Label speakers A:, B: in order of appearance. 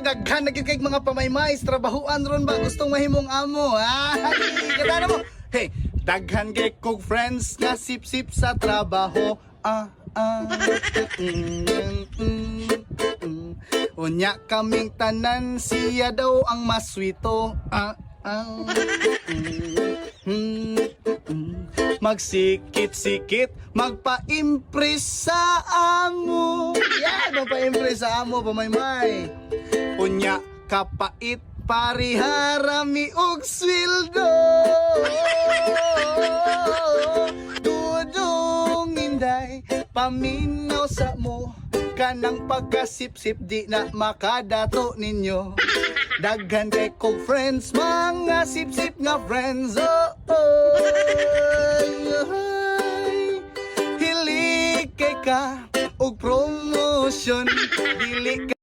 A: daghan na gyud kay mga pamaymay trabahuan ron ba gustong mahimong amo. Kada mo. Hey, daghan kay kog friends nga sip-sip sa trabaho. Unya kaming tanan siya daw ang maswito. Magsikit-sikit, magpa-impress sa amo. Yan, magpa-impress sa amo, pamaymay. Unya, kapait, pariharami og sweldo. Dudong inday, paminaw sa mo. Kanang pagkasip-sip, di na makadato ninyo. Daghan kay kog friends, mga sip-sip nga friends. Hilig kay ka og promotion, dili ka